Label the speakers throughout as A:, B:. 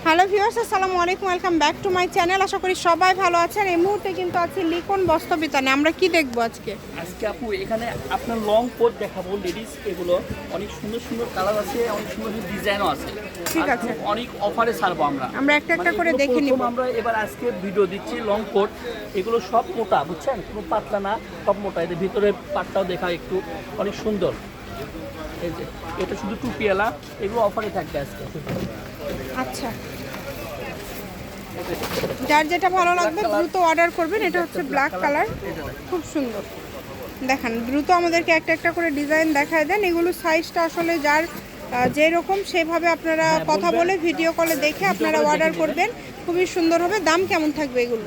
A: Hello viewers, আসসালামু আলাইকুম, welcome back to my channel. আশা করি সবাই ভালো আছেন। এই মুহূর্তে কিন্তু আছি লিখন বস্ত্রবিতানে। আমরা কি দেখবো আজকে?
B: আপু এখানে আপনার লং কোট দেখাবো লেডিস। এগুলো অনেক সুন্দর সুন্দর কালার আছে, অনেক সুন্দর সুন্দর ডিজাইনও আছে।
A: ঠিক আছে,
B: অনেক অফারে ছাড়বো
A: আমরা একটা একটা করে দেখে নিব।
B: আমরা এবার আজকে ভিডিও দিচ্ছি লং কোট। এগুলো সব মোটা, বুঝছেন, কোনো পাতলা না, সব মোটা। এদের ভিতরে পাটটাও দেখা একটু অনেক সুন্দর। এই যে এটা শুধু টুপিওয়ালা, এগুলো অফারে থাকবে আজকে।
A: আচ্ছা, যার যেটা ভালো লাগবে দ্রুত অর্ডার করবেন। এটা হচ্ছে ব্ল্যাক কালার, খুব সুন্দর। দেখেন, দ্রুত আমাদেরকে একটা একটা করে ডিজাইন দেখায় দেন। এগুলো সাইজটা আসলে যার যেরকম সেভাবে আপনারা কথা বলে ভিডিও কলে দেখে আপনারা অর্ডার করবেন। খুবই সুন্দর হবে। দাম কেমন থাকবে এগুলো?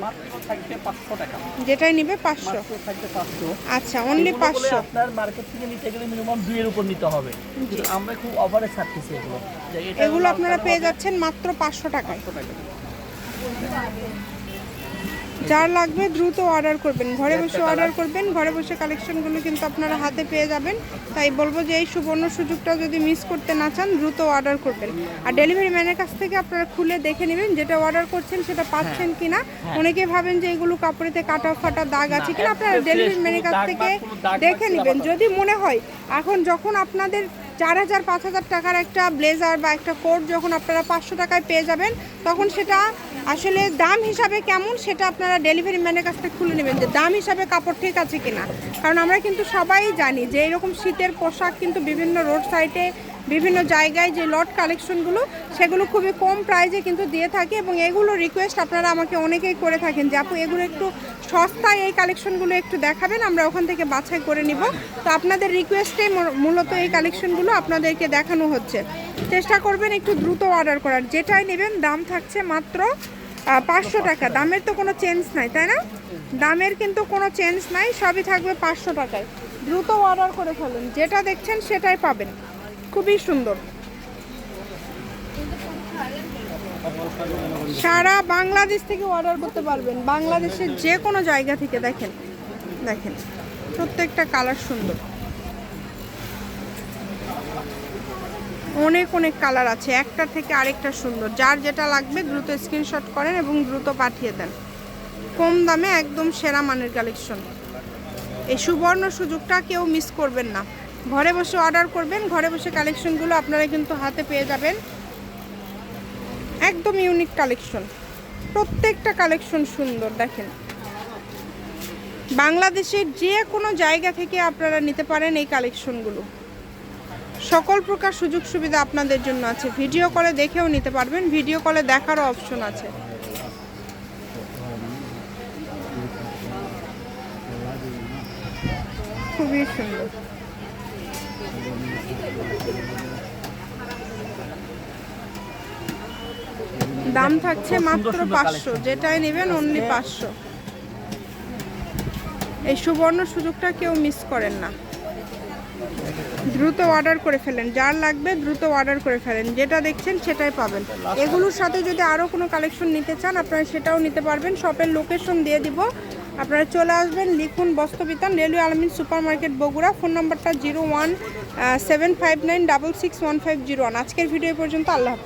B: থাকবে 500 টাকা,
A: যেটাই নিবে 500
B: থাকবে 500।
A: আচ্ছা, অনলি 500।
B: আপনার মার্কেট থেকে নিতে গেলে মিনিমাম 2 এর উপর নিতে হবে। আমরা খুব অফারে ছাড়তেছি এগুলো।
A: এগুলো আপনারা পেয়ে যাচ্ছেন মাত্র 500 টাকায়। যার লাগবে দ্রুত অর্ডার করবেন, ঘরে বসে অর্ডার করবেন। ঘরে বসে কালেকশনগুলো কিন্তু আপনারা হাতে পেয়ে যাবেন। তাই বলবো যে এই সুবর্ণ সুযোগটা যদি মিস করতে না চান, দ্রুত অর্ডার করবেন। আর ডেলিভারি ম্যানের কাছ থেকে আপনারা খুলে দেখে নেবেন যেটা অর্ডার করছেন সেটা পাচ্ছেন কিনা। অনেকে ভাবেন যে এগুলো কাপড়েতে কাটা ফাটা দাগ আছে কিনা, আপনারা ডেলিভারি ম্যানের কাছ থেকে দেখে নেবেন। যদি মনে হয় এখন যখন আপনাদের 4000 5000 টাকার একটা ব্লেজার বা একটা কোট যখন আপনারা 500 টাকায় পেয়ে যাবেন, তখন সেটা আসলে দাম হিসাবে কেমন সেটা আপনারা ডেলিভারি ম্যানের কাছ থেকে খুলে নেবেন যে দাম হিসাবে কাপড় ঠিক আছে কিনা। কারণ আমরা কিন্তু সবাই জানি যে এরকম শীতের পোশাক কিন্তু বিভিন্ন রোড সাইডে বিভিন্ন জায়গায় যে লট কালেকশনগুলো সেগুলো খুবই কম প্রাইসে কিন্তু দিয়ে থাকে। এবং এগুলো রিকোয়েস্ট আপনারা আমাকে অনেকেই করে থাকেন যে আপু এগুলো একটু সস্তায় এই কালেকশনগুলো একটু দেখাবেন, আমরা ওখান থেকে বাছাই করে নিব। তো আপনাদের রিকোয়েস্টে মূলত এই কালেকশনগুলো আপনাদেরকে দেখানো হচ্ছে। চেষ্টা করবেন একটু দ্রুত অর্ডার করার। যেটাই নেবেন দাম থাকছে মাত্র 500 টাকা। দামের তো কোনো চেঞ্জ নাই, তাই না? দামের কিন্তু কোনো চেঞ্জ নাই, সবই থাকবে 500 টাকায়। দ্রুত অর্ডার করে ফেলুন, যেটা দেখছেন সেটাই পাবেন। খুবই সুন্দর। সারা বাংলাদেশ থেকে অর্ডার করতে পারবেন, বাংলাদেশের যে কোনো জায়গা থেকে। দেখেন দেখেন, প্রত্যেকটা কালার সুন্দর, অনেক অনেক কালার আছে, একটা থেকে আরেকটা সুন্দর। যার যেটা লাগবে দ্রুত স্ক্রিনশট করেন এবং দ্রুত পাঠিয়ে দেন। কম দামে একদম সেরা মানের কালেকশন। এই সুবর্ণ সুযোগটা কেউ মিস করবেন না। ঘরে বসে অর্ডার করবেন, ঘরে বসে কালেকশনগুলো আপনারা কিন্তু হাতে পেয়ে যাবেন। একদম ইউনিক কালেকশন, প্রত্যেকটা কালেকশন সুন্দর। দেখেন, বাংলাদেশের যে কোনো জায়গা থেকে আপনারা নিতে পারেন এই কালেকশনগুলো। সকল প্রকার সুযোগ সুবিধা আপনাদের জন্য আছে। ভিডিও কলে দেখেও নিতে পারবেন, ভিডিও কলে দেখারও অপশন আছে। খুবই সুন্দর। দাম থাকছে মাত্র 500, যেটাই নেবেন অনলি 500। এই সুবর্ণ সুযোগটা কেউ মিস করেন না। দ্রুত অর্ডার করে ফেলেন, যার লাগবে দ্রুত অর্ডার করে ফেলেন। যেটা দেখছেন সেটাই পাবেন। এগুলোর সাথে যদি আরও কোনো কালেকশন নিতে চান আপনারা সেটাও নিতে পারবেন। শপের লোকেশন দিয়ে দিব, আপনারা চলে আসবেন লিখন বস্ত্রবিতান, রেলওয়ে আলমিন সুপার মার্কেট, বগুড়া। ফোন নাম্বারটা 01759661501। আজকের ভিডিও পর্যন্ত। আল্লাহ হাফেজ।